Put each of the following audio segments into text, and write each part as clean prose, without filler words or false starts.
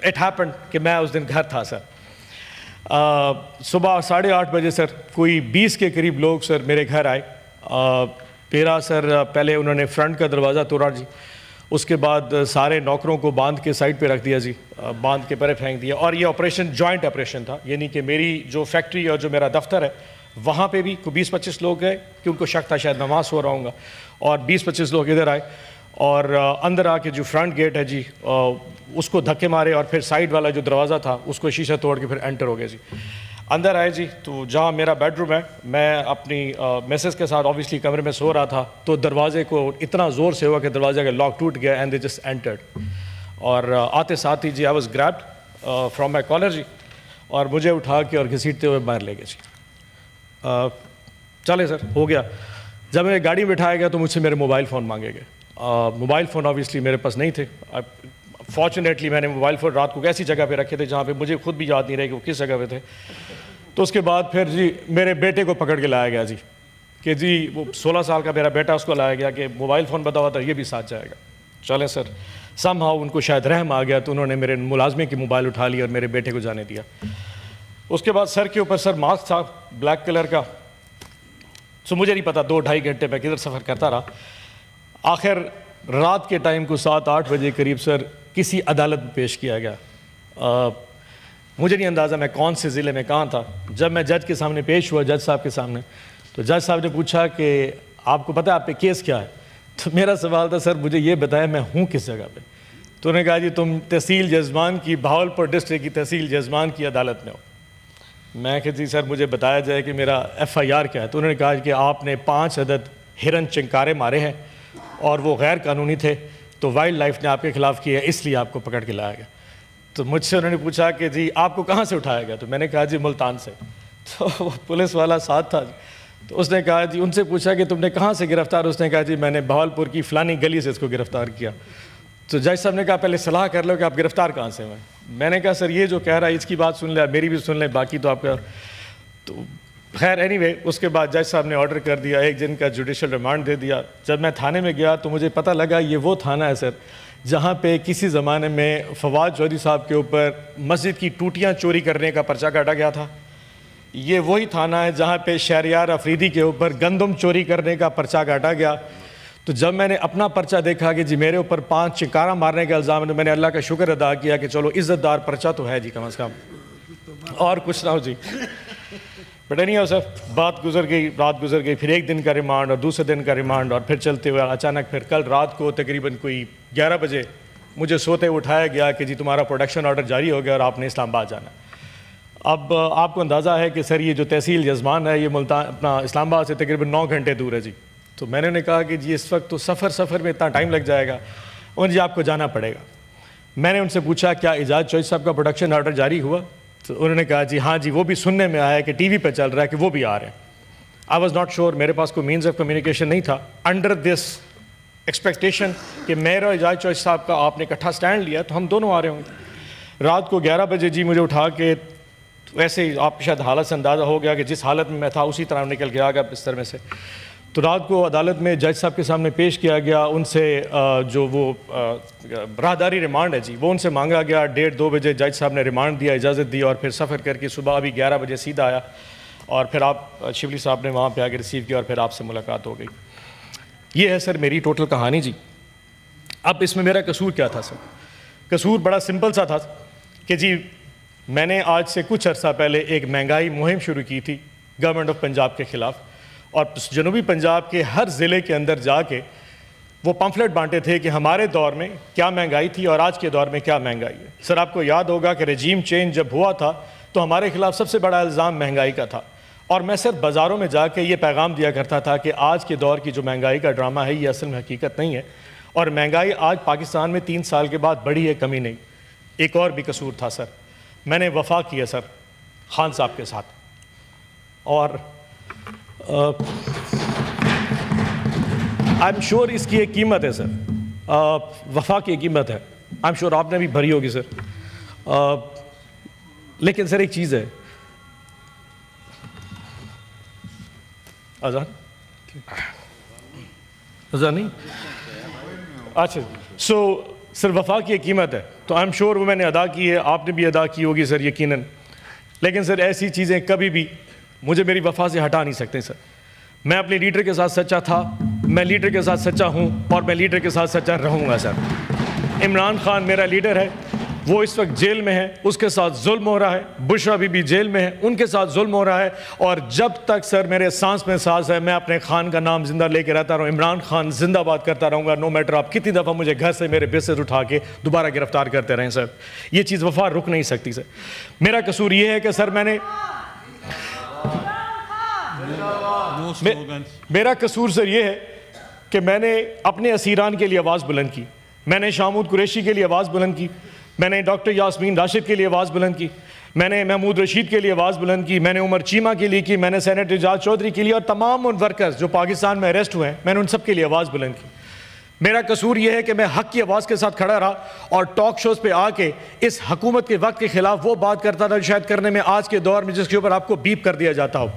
It happened کہ میں اس دن گھر تھا سر. صبح 8:30 بجے سر کوئی 20 کے قریب لوگ سر میرے گھر آئے. میرا سر پہلے انہوں نے فرنٹ کا دروازہ توڑا جی, اس کے بعد سارے نوکروں کو باندھ کے سائڈ پہ رکھ دیا جی, باندھ کے پرے پھینک دیا. اور یہ آپریشن جوائنٹ آپریشن تھا, یعنی کہ میری جو فیکٹری اور جو میرا دفتر ہے وہاں پہ بھی کوئی 20-25 لوگ گئے کہ ان کو شک تھا شاید نماز سو رہا ہوں گا, اور 20-25 لوگ ادھر آئے اور اندر آ کے جو فرنٹ گیٹ ہے جی اس کو دھکے مارے, اور پھر سائڈ والا جو دروازہ تھا اس کو شیشہ توڑ کے پھر انٹر ہو گئے جی. اندر آئے جی, تو جہاں میرا بیڈ روم ہے, میں اپنی میسز کے ساتھ آبویسلی کمرے میں سو رہا تھا, تو دروازے کو اتنا زور سے ہوا کہ دروازے کا لاک ٹوٹ گیا اینڈ دے جسٹ انٹرڈ. اور آتے ساتھ ہی جی I was grabbed from my collar جی, اور مجھے اٹھا کے اور گھسیٹتے ہوئے باہر لے گئے جی. چلے سر ہو گیا. جب میں گاڑی میں بٹھایا گیا تو مجھ سے میرے موبائل فون مانگے گئے. موبائل فون آبویسلی میرے پاس نہیں تھے. فارچونیٹلی میں نے موبائل فون رات کو ایسی جگہ پہ رکھے تھے جہاں پہ مجھے خود بھی یاد نہیں رہے کہ وہ کس جگہ پہ تھے. تو اس کے بعد پھر جی میرے بیٹے کو پکڑ کے لایا گیا جی, کہ جی وہ 16 سال کا میرا بیٹا, اس کو لایا گیا کہ موبائل فون بتا ہوا تھا, یہ بھی ساتھ جائے گا. چلیں سر سم ہاؤ ان کو شاید رحم آ گیا, تو انہوں نے میرے ملازمے کی موبائل اٹھا لی اور میرے بیٹے کو جانے دیا. اس کے بعد سر کے اوپر سر ماسک تھا بلیک کلر کا, سو مجھے نہیں پتا 2-2.5 گھنٹے میں کدھر سفر کرتا رہا. آخر رات کے ٹائم کو 7-8 بجے قریب سر کسی عدالت میں پیش کیا گیا. مجھے نہیں اندازہ میں کون سے ضلع میں کہاں تھا. جب میں جج کے سامنے پیش ہوا, جج صاحب کے سامنے, تو جج صاحب نے پوچھا کہ آپ کو پتہ ہے آپ پہ کیس کیا ہے. تو میرا سوال تھا سر مجھے یہ بتایا میں ہوں کس جگہ پہ. تو انہوں نے کہا جی تم تحصیل جزمان کی, بہاولپور ڈسٹرکٹ کی تحصیل جزمان کی عدالت میں ہو. میں کہ جی سر مجھے بتایا جائے کہ میرا FIR کیا ہے. تو انہوں نے کہا کہ آپ نے 5 عدد ہرن چنکارے مارے ہیں اور وہ غیر قانونی تھے, تو وائلڈ لائف نے آپ کے خلاف کیا ہے, اس لیے آپ کو پکڑ کے لایا گیا. تو مجھ سے انہوں نے پوچھا کہ جی آپ کو کہاں سے اٹھایا گیا. تو میں نے کہا جی ملتان سے. تو وہ پولیس والا ساتھ تھا, تو اس نے کہا جی, ان سے پوچھا کہ تم نے کہاں سے گرفتار. اس نے کہا جی میں نے بہاولپور کی فلانی گلی سے اس کو گرفتار کیا. تو جج صاحب نے کہا پہلے صلاح کر لو کہ آپ گرفتار کہاں سے ہوئے. میں نے کہا سر یہ جو کہہ رہا ہے اس کی بات سن لیں, میری بھی سن لیں, باقی تو آپ کا. تو خیر اینی وے اس کے بعد جج صاحب نے آرڈر کر دیا, 1 دن کا جوڈیشل ریمانڈ دے دیا. جب میں تھانے میں گیا تو مجھے پتہ لگا یہ وہ تھانہ ہے سر جہاں پہ کسی زمانے میں فواد چودھری صاحب کے اوپر مسجد کی ٹوٹیاں چوری کرنے کا پرچہ کاٹا گیا تھا. یہ وہی تھانہ ہے جہاں پہ شہریار افریدی کے اوپر گندم چوری کرنے کا پرچہ کاٹا گیا. تو جب میں نے اپنا پرچہ دیکھا کہ جی میرے اوپر 5 چنکارا مارنے کا الزام ہے, تو میں نے اللہ کا شکر ادا کیا کہ چلو عزت دار پرچہ تو ہے جی کم از کم, اور کچھ نہ ہو جی. بٹ نہیں ہو سر, بات گزر گئی, رات گزر گئی, پھر 1 دن کا ریمانڈ اور دوسرے دن کا ریمانڈ, اور پھر چلتے ہوئے اچانک پھر کل رات کو تقریباً کوئی 11 بجے مجھے سوتے اٹھایا گیا کہ جی تمہارا پروڈکشن آرڈر جاری ہو گیا اور آپ نے اسلام آباد جانا. اب آپ کو اندازہ ہے کہ سر یہ جو تحصیل جزمان ہے یہ ملتان اپنا اسلام آباد سے تقریباً 9 گھنٹے دور ہے جی. تو میں نے کہا کہ جی اس وقت تو سفر میں اتنا ٹائم لگ جائے گا, اور جی آپ کو جانا پڑے گا. میں نے ان سے پوچھا کیا اعجاز چوہدری صاحب کا پروڈکشن آرڈر جاری ہوا. تو انہوں نے کہا جی ہاں جی وہ بھی سننے میں آیا کہ ٹی وی پہ چل رہا ہے کہ وہ بھی آ رہے ہیں. آئی واز ناٹ شیور, میرے پاس کوئی مینز آف کمیونیکیشن نہیں تھا. انڈر دس ایکسپیکٹیشن کہ میرا اعجاز چوہدری صاحب کا آپ نے اکٹھا سٹینڈ لیا تو ہم دونوں آ رہے ہوں گے. رات کو 11 بجے جی مجھے اٹھا کے, ویسے ہی آپ شاید حالت سے اندازہ ہو گیا کہ جس حالت میں تھا اسی طرح نکل کے آ گیا بستر میں سے. تو رات کو عدالت میں جج صاحب کے سامنے پیش کیا گیا. ان سے جو وہ راہداری ریمانڈ ہے جی وہ ان سے مانگا گیا. 1:30-2 بجے جج صاحب نے ریمانڈ دیا, اجازت دی, اور پھر سفر کر کے صبح ابھی 11 بجے سیدھا آیا, اور پھر آپ شبلی صاحب نے وہاں پہ آ کے ریسیو کیا, اور پھر آپ سے ملاقات ہو گئی. یہ ہے سر میری ٹوٹل کہانی جی. اب اس میں میرا قصور کیا تھا سر؟ قصور بڑا سمپل سا تھا کہ جی میں نے آج سے کچھ عرصہ پہلے ایک مہنگائی مہم شروع کی تھی گورنمنٹ آف پنجاب کے خلاف, اور جنوبی پنجاب کے ہر ضلع کے اندر جا کے وہ پمفلٹ بانٹے تھے کہ ہمارے دور میں کیا مہنگائی تھی اور آج کے دور میں کیا مہنگائی ہے. سر آپ کو یاد ہوگا کہ رجیم چینج جب ہوا تھا تو ہمارے خلاف سب سے بڑا الزام مہنگائی کا تھا, اور میں صرف بازاروں میں جا کے یہ پیغام دیا کرتا تھا کہ آج کے دور کی جو مہنگائی کا ڈرامہ ہے یہ اصل میں حقیقت نہیں ہے, اور مہنگائی آج پاکستان میں 3 سال کے بعد بڑھی ہے, کمی نہیں. ایک اور بھی قصور تھا سر, میں نے وفا کیا سر خان صاحب کے ساتھ, اور آئی ایم شیور اس کی ایک قیمت ہے سر, وفا کی قیمت ہے, آئی ایم شیور آپ نے بھی بھری ہوگی سر. لیکن سر ایک چیز ہے, اذان نہیں, اچھا سر وفا کی ایک قیمت ہے. تو تو آئی ایم شیور وہ میں نے ادا کی ہے, آپ نے بھی ادا کی ہوگی سر یقیناً. لیکن سر ایسی چیزیں کبھی بھی مجھے میری وفا سے ہٹا نہیں سکتے سر. میں اپنے لیڈر کے ساتھ سچا تھا, میں لیڈر کے ساتھ سچا ہوں, اور میں لیڈر کے ساتھ سچا رہوں گا سر. عمران خان میرا لیڈر ہے, وہ اس وقت جیل میں ہے, اس کے ساتھ ظلم ہو رہا ہے. بشرا بی بی جیل میں ہے, ان کے ساتھ ظلم ہو رہا ہے. اور جب تک سر میرے سانس میں سانس ہے, میں اپنے خان کا نام زندہ لے کے رہتا رہوں, عمران خان زندہ باد کرتا رہوں گا, نو میٹر آپ کتنی دفعہ مجھے گھر سے میرے بستر اٹھا کے دوبارہ گرفتار کرتے رہیں سر. یہ چیز وفا رک نہیں سکتی سر. میرا قصور یہ ہے کہ سر میرا قصور سر یہ ہے کہ میں نے اپنے اسیران کے لیے آواز بلند کی. میں نے شامود قریشی کے لیے آواز بلند کی, میں نے ڈاکٹر یاسمین راشد کے لیے آواز بلند کی, میں نے محمود رشید کے لیے آواز بلند کی, میں نے عمر چیمہ کے لیے کی, میں نے سینیٹر اعجاز چودھری کے لیے, اور تمام ان ورکرز جو پاکستان میں اریسٹ ہوئے ہیں, میں نے ان سب کے لیے آواز بلند کی. میرا قصور یہ ہے کہ میں حق کی آواز کے ساتھ کھڑا رہا, اور ٹاک شوز پہ آ کے اس حکومت کے وقت کے خلاف وہ بات کرتا تھا شاید کرنے میں آج کے دور میں جس کے اوپر آپ کو بیپ کر دیا جاتا ہو.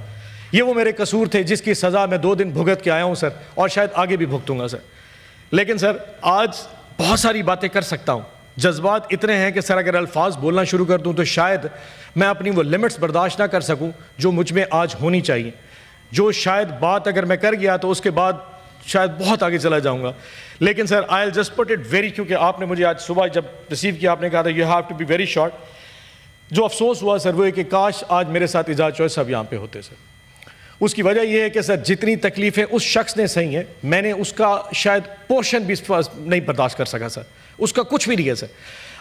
یہ وہ میرے قصور تھے جس کی سزا میں 2 دن بھگت کے آیا ہوں سر, اور شاید آگے بھی بھگتوں گا سر. لیکن سر آج بہت ساری باتیں کر سکتا ہوں. جذبات اتنے ہیں کہ سر اگر الفاظ بولنا شروع کر دوں تو شاید میں اپنی وہ لمٹس برداشت نہ کر سکوں جو مجھ میں آج ہونی چاہیے. جو شاید بات اگر میں کر گیا تو اس کے بعد شاید بہت آگے چلا جاؤں گا. لیکن sir I will just put it very, کیونکہ آپ نے مجھے آج صبح جب ریسیو کیا آپ نے کہا تھا you have to be very short. جو افسوس ہوا سر وہ ہے کہ کاش آج میرے ساتھ اعجاز چودھری صاحب یہاں پہ ہوتے سر. اس کی وجہ یہ ہے کہ سر جتنی تکلیفیں اس شخص نے سہی ہیں میں نے اس کا شاید پورشن بھی نہیں برداشت کر سکا سر, اس کا کچھ بھی نہیں ہے سر.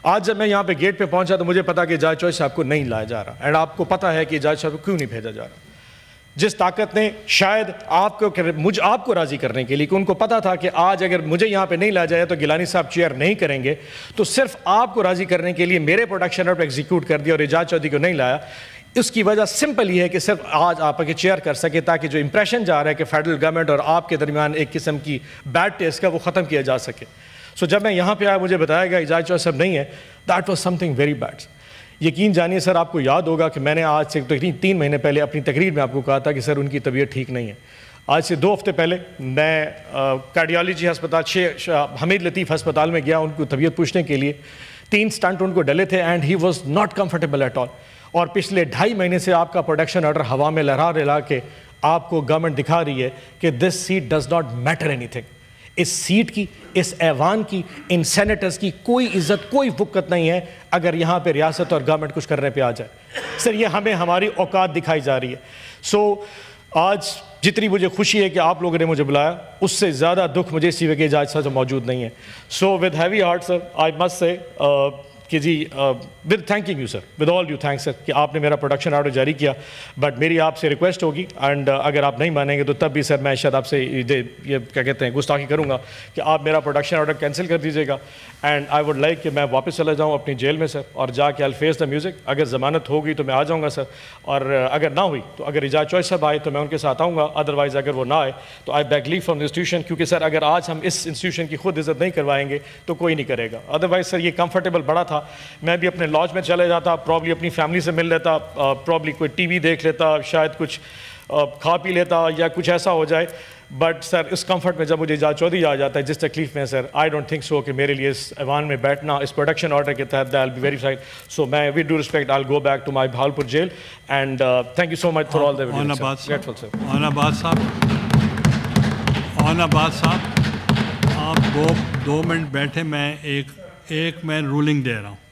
آج جب میں یہاں پہ گیٹ پہ پہنچا تو مجھے پتا کہ اعجاز چودھری صاحب کو نہیں لایا جا رہا, اینڈ آپ کو پتا ہے کہ اعجاز صاحب کو کیوں نہیں بھیجا جا رہا. جس طاقت نے شاید آپ کو راضی کرنے کے لیے, کہ ان کو پتا تھا کہ آج اگر مجھے یہاں پہ نہیں لایا جائے تو گیلانی صاحب چیئر نہیں کریں گے, تو صرف آپ کو راضی کرنے کے لیے میرے پروڈکشن آرڈر ایگزیکیوٹ کر دیا اور اعجاز چودھری کو نہیں لایا. اس کی وجہ سمپل یہ ہے کہ صرف آج آپ کے چیئر کر سکے, تاکہ جو امپریشن جا رہا ہے کہ فیڈرل گورنمنٹ اور آپ کے درمیان ایک قسم کی بیڈ ٹیسٹ کا وہ ختم کیا جا سکے. سو جب میں یہاں پہ آیا مجھے بتایا گیا اعجاز چودھری صاحب نہیں ہے, that was some thing very bad. یقین جانیے سر آپ کو یاد ہوگا کہ میں نے آج سے تقریباً 3 مہینے پہلے اپنی تقریر میں آپ کو کہا تھا کہ سر ان کی طبیعت ٹھیک نہیں ہے. آج سے 2 ہفتے پہلے میں کارڈیالوجی ہسپتال حمید لطیف ہسپتال میں گیا ان کو طبیعت پوچھنے کے لیے. 3 اسٹنٹ ان کو ڈلے تھے and he was not comfortable at all. اور پچھلے 2.5 مہینے سے آپ کا پروڈکشن آرڈر ہوا میں لہرا کے آپ کو گورنمنٹ دکھا رہی ہے کہ this seat does not matter اینی تھنگ. اس سیٹ کی, اس ایوان کی, ان سینیٹرز کی کوئی عزت, کوئی وقت نہیں ہے اگر یہاں پہ ریاست اور گورنمنٹ کچھ کرنے پہ آ جائے. سر یہ ہمیں ہماری اوقات دکھائی جا رہی ہے. سو آج جتنی مجھے خوشی ہے کہ آپ لوگوں نے مجھے بلایا, اس سے زیادہ دکھ مجھے اسی وجہ اعجاز صاحب موجود نہیں ہے. So with heavy heart sir I must say کہ جی with thanking you sir, with all you thank sir کہ آپ نے میرا پروڈکشن آرڈر جاری کیا. بٹ میری آپ سے ریکویسٹ ہوگی, اینڈ اگر آپ نہیں مانیں گے تو تب بھی سر میں شاید آپ سے یہ کیا کہتے ہیں گستاخی کروں گا کہ آپ میرا پروڈکشن آرڈر کینسل کر دیجیے گا. اینڈ آئی ووڈ لائک کہ میں واپس چلا جاؤں اپنی جیل میں سر, اور جا کے آئی فیس دا میوزک. اگر ضمانت ہوگی تو میں آ جاؤں گا سر, اور اگر نہ ہوئی تو اگر اعجاز چودھری صاحب آئے تو میں ان کے ساتھ آؤں گا. ادروائز اگر وہ نہ آئے تو I beg leave from the institution, کیونکہ سر اگر آج ہم اس انسٹیٹیوشن کی خود عزت نہیں کروائیں گے تو کوئی نہیں کرے گا. ادروائز سر یہ کمفرٹیبل بڑا تھا, میں بھی اپنے لاج میں چلے جاتا, پرابلی اپنی فیملی سے مل لیتا, پرابلی کوئی ٹی وی دیکھ لیتا, شاید کچھ کھا پی لیتا یا کچھ ایسا ہو جائے. بٹ سر اس کمفرٹ میں جب مجھے اعجاز چودھری آ جاتا ہے جس تکلیف میں سر, آئی ڈونٹ تھنک سو کہ میرے لیے اس ایوان میں بیٹھنا اس پروڈکشن آرڈر کے تحت I will be very fine. So میں with due respect I will go back to my Bahawalpur jail, and thank you so much for all the grateful sir. آباد صاحب آپ 2 منٹ بیٹھے, میں ایک میں رولنگ دے رہا ہوں.